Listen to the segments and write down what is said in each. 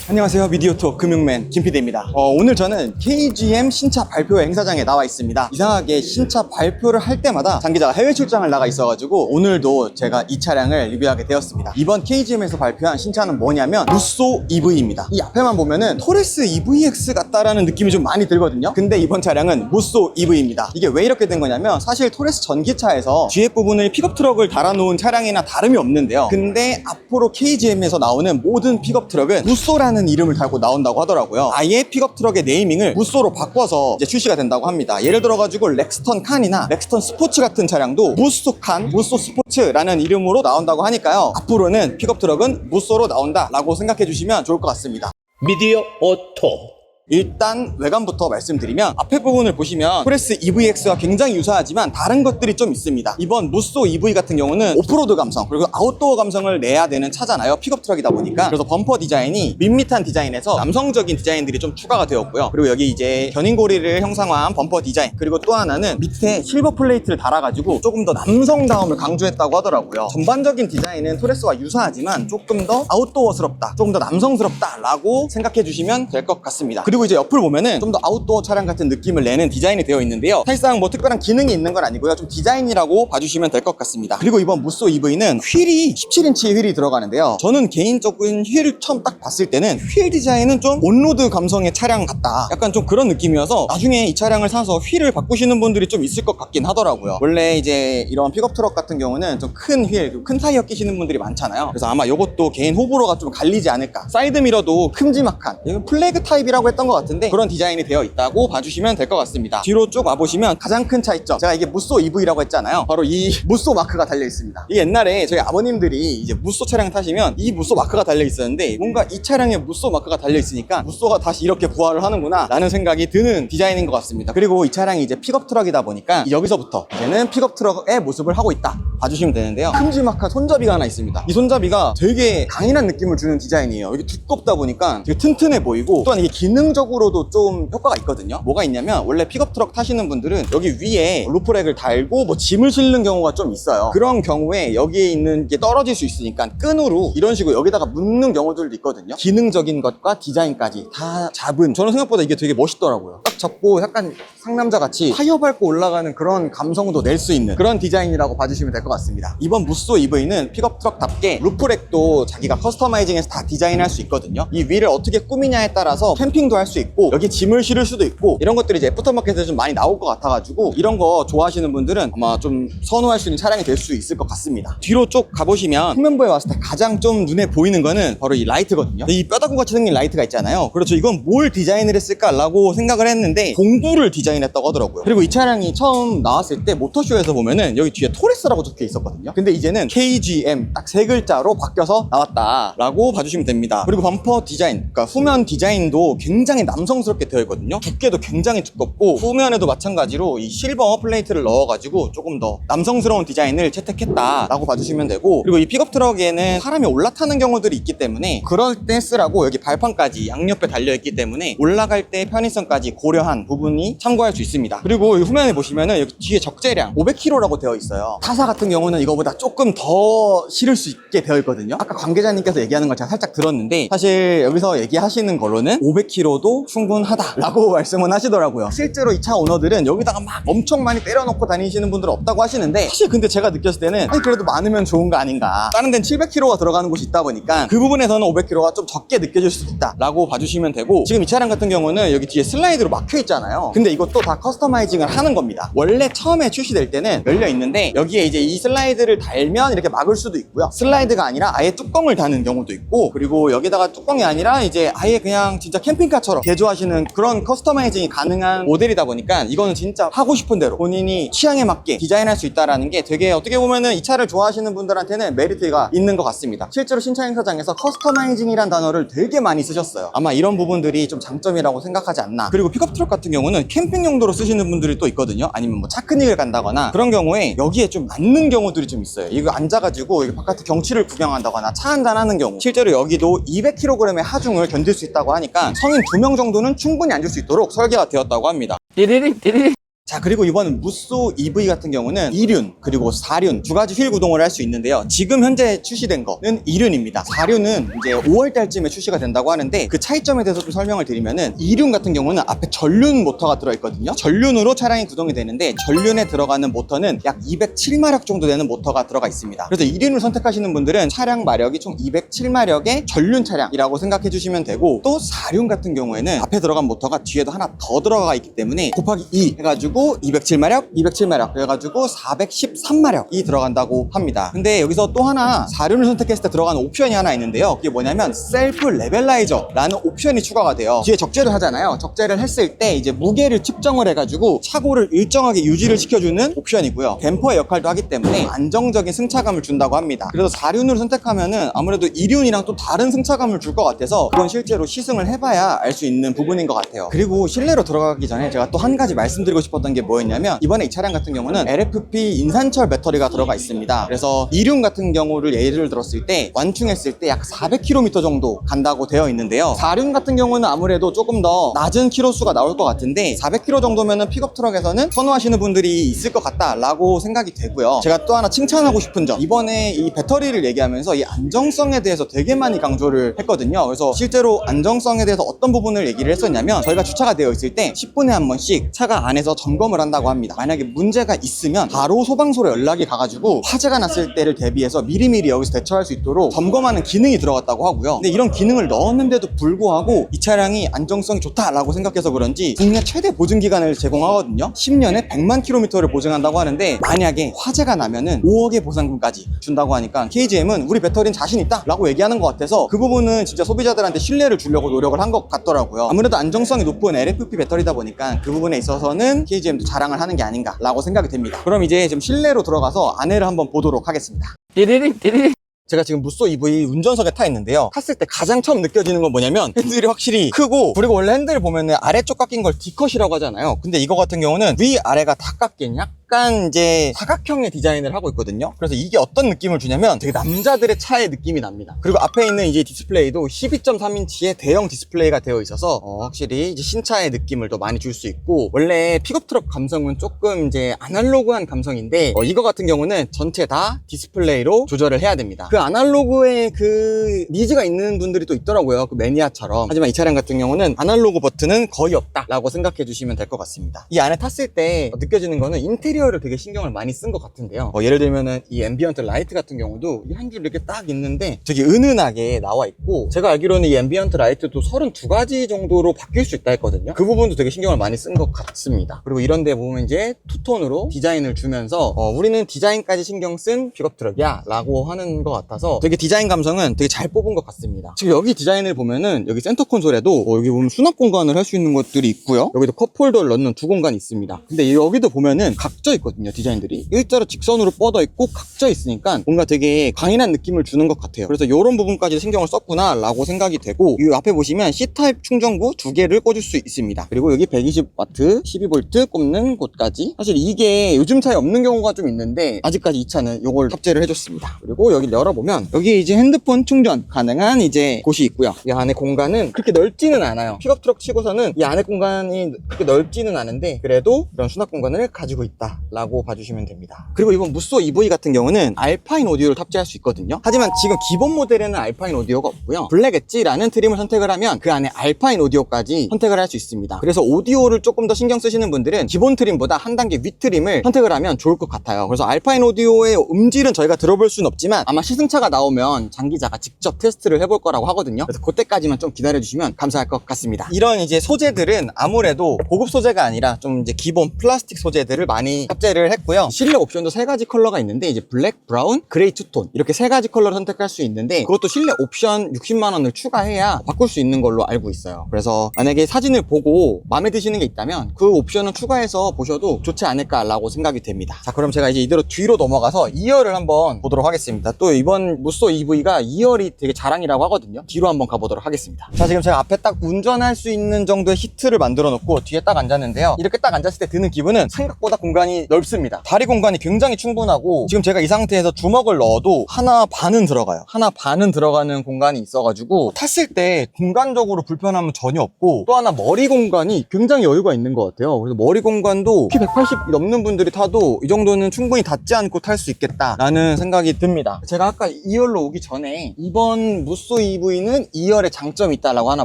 안녕하세요. 미디어톡 금융맨 김PD입니다. 오늘 저는 KGM 신차 발표 행사장에 나와 있습니다. 이상하게 신차 발표를 할 때마다 장 기자가 해외 출장을 나가 있어가지고 오늘도 제가 이 차량을 리뷰하게 되었습니다. 이번 KGM에서 발표한 신차는 뭐냐면 무쏘 EV입니다. 이 앞에만 보면은 토레스 EVX 같다라는 느낌이 좀 많이 들거든요. 근데 이번 차량은 무쏘 EV입니다. 이게 왜 이렇게 된 거냐면 사실 토레스 전기차에서 뒤에 부분을 픽업 트럭을 달아놓은 차량이나 다름이 없는데요. 근데 앞으로 KGM에서 나오는 모든 픽업 트럭은 무쏘라는 이름을 달고 나온다고 하더라고요. 아예 픽업 트럭의 네이밍을 무쏘로 바꿔서 이제 출시가 된다고 합니다. 예를 들어가지고 렉스턴 칸이나 렉스턴 스포츠 같은 차량도 무쏘 칸, 무쏘 스포츠라는 이름으로 나온다고 하니까요. 앞으로는 픽업 트럭은 무쏘로 나온다라고 생각해 주시면 좋을 것 같습니다. 미디어 오토. 일단 외관부터 말씀드리면 앞에 부분을 보시면 토레스 EVX와 굉장히 유사하지만 다른 것들이 좀 있습니다. 이번 무쏘 EV 같은 경우는 오프로드 감성 그리고 아웃도어 감성을 내야 되는 차잖아요. 픽업 트럭이다 보니까. 그래서 범퍼 디자인이 밋밋한 디자인에서 남성적인 디자인들이 좀 추가가 되었고요. 그리고 여기 이제 견인고리를 형상화한 범퍼 디자인, 그리고 또 하나는 밑에 실버 플레이트를 달아가지고 조금 더 남성다움을 강조했다고 하더라고요. 전반적인 디자인은 토레스와 유사하지만 조금 더 아웃도어스럽다, 조금 더 남성스럽다 라고 생각해 주시면 될 것 같습니다. 그리고 이제 옆을 보면은 좀 더 아웃도어 차량 같은 느낌을 내는 디자인이 되어 있는데요. 사실상 뭐 특별한 기능이 있는 건 아니고요. 좀 디자인이라고 봐주시면 될 것 같습니다. 그리고 이번 무쏘 EV는 휠이 17인치 휠이 들어가는데요. 저는 개인적인 휠을 처음 딱 봤을 때는 휠 디자인은 좀 온로드 감성의 차량 같다, 약간 좀 그런 느낌이어서 나중에 이 차량을 사서 휠을 바꾸시는 분들이 좀 있을 것 같긴 하더라고요. 원래 이제 이런 픽업 트럭 같은 경우는 좀 큰 휠, 큰 타이어 끼시는 분들이 많잖아요. 그래서 아마 이것도 개인 호불호가 좀 갈리지 않을까. 사이드미러도 큼지막한, 이건 플래그 타입이라고 했던 것 같은데 그런 디자인이 되어 있다고 봐주시면 될 것 같습니다. 뒤로 쭉 와보시면 가장 큰 차이점, 제가 이게 무쏘 EV라고 했잖아요. 바로 이 무쏘 마크가 달려 있습니다. 이 옛날에 저희 아버님들이 이제 무쏘 차량 타시면 이 무쏘 마크가 달려 있었는데 뭔가 이 차량에 무쏘 마크가 달려 있으니까 무쏘가 다시 이렇게 부활을 하는구나 라는 생각이 드는 디자인인 것 같습니다. 그리고 이 차량이 이제 픽업 트럭이다 보니까 여기서부터 이제는 픽업 트럭의 모습을 하고 있다 봐주시면 되는데요. 큼지막한 손잡이가 하나 있습니다. 이 손잡이가 되게 강인한 느낌을 주는 디자인이에요. 이게 두껍다 보니까 되게 튼튼해 보이고, 또한 이게 기능적으로도 좀 효과가 있거든요. 뭐가 있냐면 원래 픽업 트럭 타시는 분들은 여기 위에 루프렉을 달고 뭐 짐을 실는 경우가 좀 있어요. 그런 경우에 여기에 있는 게 떨어질 수 있으니까 끈으로 이런 식으로 여기다가 묶는 경우들도 있거든요. 기능적인 것과 디자인까지 다 잡은, 저는 생각보다 이게 되게 멋있더라고요. 딱 잡고 약간 상남자같이 타이어 밟고 올라가는 그런 감성도 낼 수 있는 그런 디자인이라고 봐주시면 될 것 같습니다. 이번 무쏘 EV는 픽업 트럭답게 루프렉도 자기가 커스터마이징해서 다 디자인할 수 있거든요. 이 위를 어떻게 꾸미냐에 따라서 캠핑도 할 수 있고 여기 짐을 실을 수도 있고, 이런 것들이 이제 애프터마켓에서 좀 많이 나올 것 같아가지고 이런 거 좋아하시는 분들은 아마 좀 선호할 수 있는 차량이 될 수 있을 것 같습니다. 뒤로 쭉 가보시면 후면부에 왔을 때 가장 좀 눈에 보이는 거는 바로 이 라이트거든요. 이 뼈다구 같이 생긴 라이트가 있잖아요. 그렇죠. 이건 뭘 디자인을 했을까라고 생각을 했는데 공구를 디자인했다고 하더라고요. 그리고 이 차량이 처음 나왔을 때 모터쇼에서 보면은 여기 뒤에 토레스라고 적혀 있었거든요. 근데 이제는 KGM 딱 세 글자로 바뀌어서 나왔다라고 봐주시면 됩니다. 그리고 범퍼 디자인, 그러니까 후면 디자인도 굉장히 남성스럽게 되어 있거든요. 두께도 굉장히 두껍고 후면에도 마찬가지로 이 실버 플레이트를 넣어가지고 조금 더 남성스러운 디자인을 채택했다라고 봐주시면 되고, 그리고 이 픽업 트럭에는 사람이 올라타는 경우들이 있기 때문에 그럴 때 쓰라고 여기 발판까지 양옆에 달려있기 때문에 올라갈 때 편의성까지 고려한 부분이 참고할 수 있습니다. 그리고 후면에 보시면은 여기 뒤에 적재량 500kg라고 되어 있어요. 타사 같은 경우는 이거보다 조금 더 실을 수 있게 되어 있거든요. 아까 관계자님께서 얘기하는 걸 제가 살짝 들었는데 사실 여기서 얘기하시는 걸로는 500kg도 충분하다라고 말씀은 하시더라고요. 실제로 이 차 오너들은 여기다가 막 엄청 많이 때려놓고 다니시는 분들은 없다고 하시는데, 사실 근데 제가 느꼈을 때는 아니 그래도 많으면 좋은 거 아닌가, 다른 데는 700kg가 들어가는 곳이 있다 보니까 그 부분에서는 500kg가 좀 적게 느껴질 수 있다라고 봐주시면 되고, 지금 이 차량 같은 경우는 여기 뒤에 슬라이드로 막혀 있잖아요. 근데 이것도 다 커스터마이징을 하는 겁니다. 원래 처음에 출시될 때는 열려 있는데 여기에 이제 이 슬라이드를 달면 이렇게 막을 수도 있고요, 슬라이드가 아니라 아예 뚜껑을 다는 경우도 있고, 그리고 여기다가 뚜껑이 아니라 이제 아예 그냥 진짜 캠핑카처럼 개조하시는 그런 커스터마이징이 가능한 모델이다 보니까 이거는 진짜 하고 싶은 대로 본인이 취향에 맞게 디자인할 수 있다는 게 되게 어떻게 보면은 이 차를 좋아하시는 분들한테는 메리트가 있는 것 같습니다. 실제로 신차 행사장에서 커스터마이징이란 단어를 되게 많이 쓰셨어요. 아마 이런 부분들이 좀 장점이라고 생각하지 않나. 그리고 픽업 트럭 같은 경우는 캠핑 용도로 쓰시는 분들이 또 있거든요. 아니면 뭐 차크닉을 간다거나 그런 경우에 여기에 좀 맞는 경우들이 좀 있어요. 이거 앉아가지고 여기 바깥에 경치를 구경한다거나 차 한잔 하는 경우, 실제로 여기도 200kg의 하중을 견딜 수 있다고 하니까 성인 2명 정도는 충분히 앉을 수 있도록 설계가 되었다고 합니다. 띠리리 띠리리. 자, 그리고 이번 무쏘 EV 같은 경우는 2륜 그리고 4륜 두 가지 휠 구동을 할 수 있는데요. 지금 현재 출시된 거는 2륜입니다. 4륜은 이제 5월 달쯤에 출시가 된다고 하는데 그 차이점에 대해서 좀 설명을 드리면은 2륜 같은 경우는 앞에 전륜 모터가 들어있거든요. 전륜으로 차량이 구동이 되는데 전륜에 들어가는 모터는 약 207마력 정도 되는 모터가 들어가 있습니다. 그래서 2륜을 선택하시는 분들은 차량 마력이 총 207마력의 전륜 차량이라고 생각해 주시면 되고, 또 4륜 같은 경우에는 앞에 들어간 모터가 뒤에도 하나 더 들어가 있기 때문에 곱하기 2 해가지고 207마력 그래가지고 413마력이 들어간다고 합니다. 근데 여기서 또 하나 4륜을 선택했을 때 들어가는 옵션이 하나 있는데요. 그게 뭐냐면 셀프 레벨라이저라는 옵션이 추가가 돼요. 뒤에 적재를 하잖아요. 적재를 했을 때 이제 무게를 측정을 해가지고 차고를 일정하게 유지를 시켜주는 옵션이고요. 댐퍼의 역할도 하기 때문에 안정적인 승차감을 준다고 합니다. 그래서 4륜으로 선택하면은 아무래도 2륜이랑 또 다른 승차감을 줄 것 같아서 그건 실제로 시승을 해봐야 알 수 있는 부분인 것 같아요. 그리고 실내로 들어가기 전에 제가 또 한 가지 말씀드리고 싶었던 게 뭐였냐면, 이번에 이 차량 같은 경우는 LFP 인산철 배터리가 들어가 있습니다. 그래서 2륜 같은 경우를 예를 들었을 때 완충했을 때 약 400km 정도 간다고 되어 있는데요. 4륜 같은 경우는 아무래도 조금 더 낮은 키로수가 나올 것 같은데 400km 정도면은 픽업 트럭에서는 선호하시는 분들이 있을 것 같다라고 생각이 되고요. 제가 또 하나 칭찬하고 싶은 점, 이번에 이 배터리를 얘기하면서 이 안정성에 대해서 되게 많이 강조를 했거든요. 그래서 실제로 안정성에 대해서 어떤 부분을 얘기를 했었냐면, 저희가 주차가 되어 있을 때 10분에 한 번씩 차가 안에서 점검을 한다고 합니다. 만약에 문제가 있으면 바로 소방서로 연락이 가가지고 화재가 났을 때를 대비해서 미리미리 여기서 대처할 수 있도록 점검하는 기능이 들어갔다고 하고요. 근데 이런 기능을 넣었는데도 불구하고 이 차량이 안정성이 좋다라고 생각해서 그런지 국내 최대 보증 기간을 제공하거든요. 10년에 100만 킬로미터를 보증한다고 하는데, 만약에 화재가 나면은 5억의 보상금까지 준다고 하니까 KGM은 우리 배터리는 자신 있다 라고 얘기하는 것 같아서 그 부분은 진짜 소비자들한테 신뢰를 주려고 노력을 한 것 같더라고요. 아무래도 안정성이 높은 LFP 배터리다 보니까 그 부분에 있어서는 KGM도 자랑을 하는 게 아닌가 라고 생각이 됩니다. 그럼 이제 지금 실내로 들어가서 안에를 한번 보도록 하겠습니다. 띠리리 제가 지금 무쏘 EV 운전석에 타 있는데요. 탔을 때 가장 처음 느껴지는 건 뭐냐면 핸들이 확실히 크고, 그리고 원래 핸들 보면은 아래쪽 깎인 걸 D컷이라고 하잖아요. 근데 이거 같은 경우는 위아래가 다 깎인 약간 이제 사각형의 디자인을 하고 있거든요. 그래서 이게 어떤 느낌을 주냐면 되게 남자들의 차의 느낌이 납니다. 그리고 앞에 있는 이제 디스플레이도 12.3인치의 대형 디스플레이가 되어 있어서 확실히 이제 신차의 느낌을 더 많이 줄 수 있고, 원래 픽업 트럭 감성은 조금 이제 아날로그한 감성인데 이거 같은 경우는 전체 다 디스플레이로 조절을 해야 됩니다. 그 아날로그의 그 니즈가 있는 분들이 또 있더라고요. 그 매니아처럼. 하지만 이 차량 같은 경우는 아날로그 버튼은 거의 없다라고 생각해 주시면 될 것 같습니다. 이 안에 탔을 때 느껴지는 거는 인테리어를 되게 신경을 많이 쓴 것 같은데요. 예를 들면은 이 앰비언트 라이트 같은 경우도 한 줄 이렇게 딱 있는데 되게 은은하게 나와 있고, 제가 알기로는 이 앰비언트 라이트도 32가지 정도로 바뀔 수 있다 했거든요. 그 부분도 되게 신경을 많이 쓴 것 같습니다. 그리고 이런 데 보면 이제 투톤으로 디자인을 주면서 우리는 디자인까지 신경 쓴 픽업 트럭이야 라고 하는 것 같아서 되게 디자인 감성은 되게 잘 뽑은 것 같습니다. 지금 여기 디자인을 보면은 여기 센터 콘솔에도 여기 보면 수납 공간을 할 수 있는 것들이 있고요. 여기도 컵홀더를 넣는 두 공간이 있습니다. 근데 여기도 보면은 각져 있거든요. 디자인들이 일자로 직선으로 뻗어 있고 각져 있으니까 뭔가 되게 강인한 느낌을 주는 것 같아요. 그래서 이런 부분까지 신경을 썼구나 라고 생각이 되고, 이 앞에 보시면 C타입 충전구 두 개를 꽂을 수 있습니다. 그리고 여기 120W 12V 꼽는 곳까지, 사실 이게 요즘 차에 없는 경우가 좀 있는데 아직까지 이 차는 이걸 탑재를 해줬습니다. 그리고 여기를 열어보면 여기 이제 핸드폰 충전 가능한 이제 곳이 있고요. 이 안에 공간은 그렇게 넓지는 않아요. 픽업 트럭 치고서는 이 안에 공간이 그렇게 넓지는 않은데 그래도 이런 수납 공간을 가지고 있다 라고 봐주시면 됩니다. 그리고 이번 무쏘 EV 같은 경우는 알파인 오디오를 탑재할 수 있거든요. 하지만 지금 기본 모델에는 알파인 오디오가 없고요. 블랙 엣지라는 트림을 선택을 하면 그 안에 알파인 오디오까지 선택을 할 수 있습니다. 그래서 오디오를 조금 더 신경 쓰시는 분들은 기본 트림보다 한 단계 윗 트림을 선택을 하면 좋을 것 같아요. 그래서 알파인 오디오의 음질은 저희가 들어볼 수는 없지만 아마 시승차가 나오면 장기자가 직접 테스트를 해볼 거라고 하거든요. 그래서 그때까지만 좀 기다려주시면 감사할 것 같습니다. 이런 이제 소재들은 아무래도 고급 소재가 아니라 좀 이제 기본 플라스틱 소재들을 많이 탑재를 했고요. 실내 옵션도 세 가지 컬러가 있는데 이제 블랙, 브라운, 그레이 투톤 이렇게 세 가지 컬러를 선택할 수 있는데, 그것도 실내 옵션 60만 원을 추가해야 바꿀 수 있는 걸로 알고 있어요. 그래서 만약에 사진을 보고 마음에 드시는 게 있다면 그 옵션을 추가해서 보셔도 좋지 않을까라고 생각이 됩니다. 자, 그럼 제가 이제 이대로 뒤로 넘어가서 2열을 한번 보도록 하겠습니다. 또 이번 무쏘 EV가 2열이 되게 자랑이라고 하거든요. 뒤로 한번 가보도록 하겠습니다. 자, 지금 제가 앞에 딱 운전할 수 있는 정도의 시트를 만들어 놓고 뒤에 딱 앉았는데요. 이렇게 딱 앉았을 때 드는 기분은 생각보다 공간이 굉장히 넓습니다. 다리 공간이 굉장히 충분하고 지금 제가 이 상태에서 주먹을 넣어도 하나 반은 들어가요. 하나 반은 들어가는 공간이 있어가지고 탔을 때 공간적으로 불편함은 전혀 없고, 또 하나 머리 공간이 굉장히 여유가 있는 것 같아요. 그래서 머리 공간도 키 180 넘는 분들이 타도 이 정도는 충분히 닿지 않고 탈 수 있겠다라는 생각이 듭니다. 제가 아까 2열로 오기 전에 이번 무쏘 EV는 2열에 장점이 있다라고 하나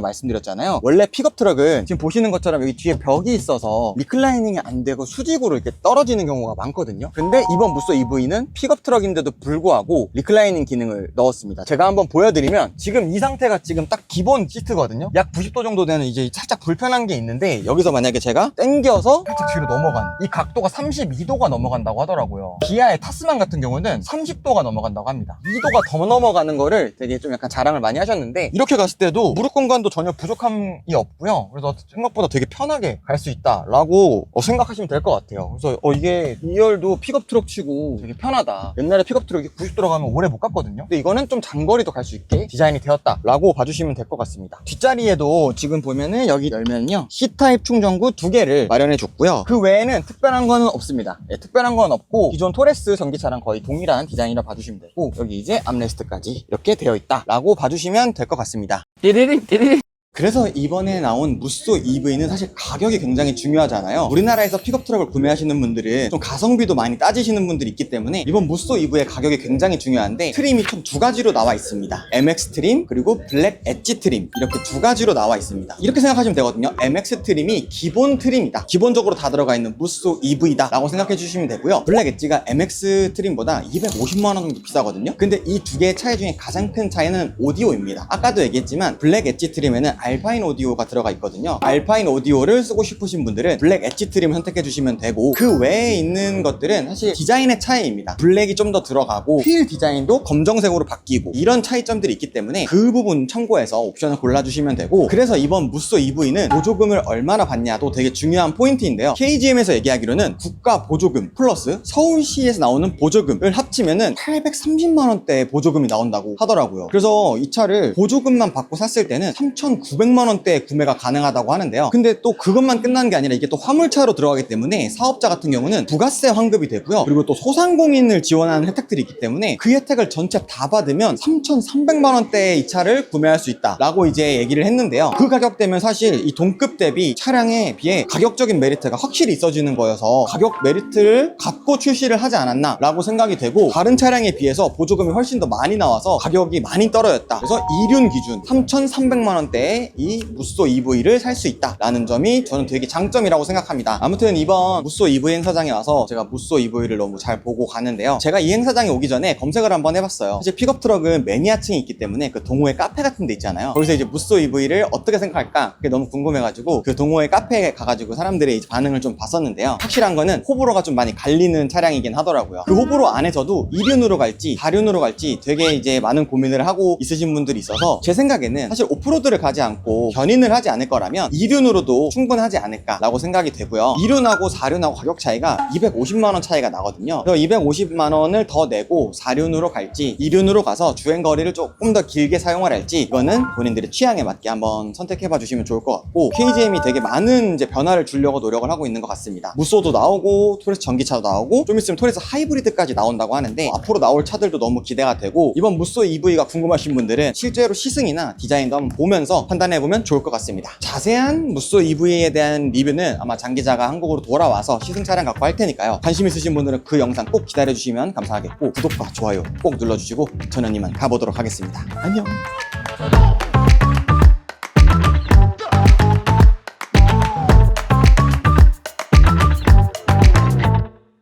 말씀드렸잖아요. 원래 픽업 트럭은 지금 보시는 것처럼 여기 뒤에 벽이 있어서 리클라이닝이 안 되고 수직으로 이렇게 떨어지는 경우가 많거든요. 근데 이번 무쏘 EV는 픽업 트럭인데도 불구하고 리클라이닝 기능을 넣었습니다. 제가 한번 보여드리면 지금 이 상태가 지금 딱 기본 시트거든요. 약 90도 정도 되는 이제 살짝 불편한 게 있는데, 여기서 만약에 제가 당겨서 살짝 뒤로 넘어가는 이 각도가 32도가 넘어간다고 하더라고요. 기아의 타스만 같은 경우는 30도가 넘어간다고 합니다. 2도가 더 넘어가는 거를 되게 좀 약간 자랑을 많이 하셨는데, 이렇게 갔을 때도 무릎 공간도 전혀 부족함이 없고요. 그래서 생각보다 되게 편하게 갈 수 있다라고 생각하시면 될 것 같아요. 그래서 이게 2열도 픽업 트럭 치고 되게 편하다. 옛날에 픽업 트럭이 90도로 가면 오래 못 갔거든요. 근데 이거는 좀 장거리도 갈 수 있게 디자인이 되었다라고 봐주시면 될 것 같습니다. 뒷자리에도 지금 보면은 여기 열면요, C타입 충전구 2개를 마련해 줬고요. 그 외에는 특별한 거는 없습니다. 특별한 건 없고 기존 토레스 전기차랑 거의 동일한 디자인이라 봐주시면 되고, 여기 이제 암레스트까지 이렇게 되어 있다라고 봐주시면 될 것 같습니다. 띠리링. 그래서 이번에 나온 무쏘 EV는 사실 가격이 굉장히 중요하잖아요. 우리나라에서 픽업 트럭을 구매하시는 분들은 좀 가성비도 많이 따지시는 분들이 있기 때문에 이번 무쏘 EV의 가격이 굉장히 중요한데, 트림이 총 두 가지로 나와 있습니다. MX 트림 그리고 블랙 엣지 트림, 이렇게 두 가지로 나와 있습니다. 이렇게 생각하시면 되거든요. MX 트림이 기본 트림이다, 기본적으로 다 들어가 있는 무쏘 EV다 라고 생각해 주시면 되고요. 블랙 엣지가 MX 트림보다 250만원 정도 비싸거든요. 근데 이 두 개의 차이 중에 가장 큰 차이는 오디오입니다. 아까도 얘기했지만 블랙 엣지 트림에는 알파인 오디오가 들어가 있거든요. 알파인 오디오를 쓰고 싶으신 분들은 블랙 엣지 트림 선택해 주시면 되고, 그 외에 있는 것들은 사실 디자인의 차이입니다. 블랙이 좀 더 들어가고 휠 디자인도 검정색으로 바뀌고 이런 차이점들이 있기 때문에 그 부분 참고해서 옵션을 골라주시면 되고, 그래서 이번 무쏘 EV는 보조금을 얼마나 받냐도 되게 중요한 포인트인데요. KGM에서 얘기하기로는 국가 보조금 플러스 서울시에서 나오는 보조금을 합치면은 830만원대 보조금이 나온다고 하더라고요. 그래서 이 차를 보조금만 받고 샀을 때는 3,900만원대에 구매가 가능하다고 하는데요. 근데 또 그것만 끝나는 게 아니라 이게 또 화물차로 들어가기 때문에 사업자 같은 경우는 부가세 환급이 되고요. 그리고 또 소상공인을 지원하는 혜택들이 있기 때문에 그 혜택을 전체 다 받으면 3,300만원대에 이 차를 구매할 수 있다라고 이제 얘기를 했는데요. 그 가격대면 사실 이 동급 대비 차량에 비해 가격적인 메리트가 확실히 있어지는 거여서 가격 메리트를 갖고 출시를 하지 않았나 라고 생각이 되고, 다른 차량에 비해서 보조금이 훨씬 더 많이 나와서 가격이 많이 떨어졌다. 그래서 이륜 기준 3,300만원대에 이 무쏘 EV를 살 수 있다라는 점이 저는 되게 장점이라고 생각합니다. 아무튼 이번 무쏘 EV 행사장에 와서 제가 무쏘 EV를 너무 잘 보고 가는데요. 제가 이 행사장에 오기 전에 검색을 한번 해봤어요. 사실 픽업 트럭은 매니아층이 있기 때문에 그 동호회 카페 같은 데 있잖아요. 거기서 이제 무쏘 EV를 어떻게 생각할까 그게 너무 궁금해가지고 그 동호회 카페에 가가지고 사람들의 이제 반응을 좀 봤었는데요. 확실한 거는 호불호가 좀 많이 갈리는 차량이긴 하더라고요. 그 호불호 안에서도 2륜으로 갈지 4륜으로 갈지 되게 이제 많은 고민을 하고 있으신 분들이 있어서, 제 생각에는 사실 오프로드를 가지 않고 견인을 하지 않을 거라면 2륜으로도 충분하지 않을까라고 생각이 되고요. 2륜하고 4륜하고 가격 차이가 250만원 차이가 나거든요. 그래서 250만원을 더 내고 4륜으로 갈지 2륜으로 가서 주행거리를 조금 더 길게 사용을 할지, 이거는 본인들의 취향에 맞게 한번 선택해봐 주시면 좋을 것 같고, KGM이 되게 많은 이제 변화를 주려고 노력을 하고 있는 것 같습니다. 무쏘도 나오고 토레스 전기차도 나오고 좀 있으면 토레스 하이브리드까지 나온다고 하는데, 앞으로 나올 차들도 너무 기대가 되고, 이번 무쏘 EV가 궁금하신 분들은 실제로 시승이나 디자인도 한번 보면서 판단해보면 좋을 것 같습니다. 자세한 무쏘 EV에 대한 리뷰는 아마 장 기자가 한국으로 돌아와서 시승 차량 갖고 할 테니까요. 관심 있으신 분들은 그 영상 꼭 기다려주시면 감사하겠고, 구독과 좋아요 꼭 눌러주시고 저는 이만 가보도록 하겠습니다. 안녕.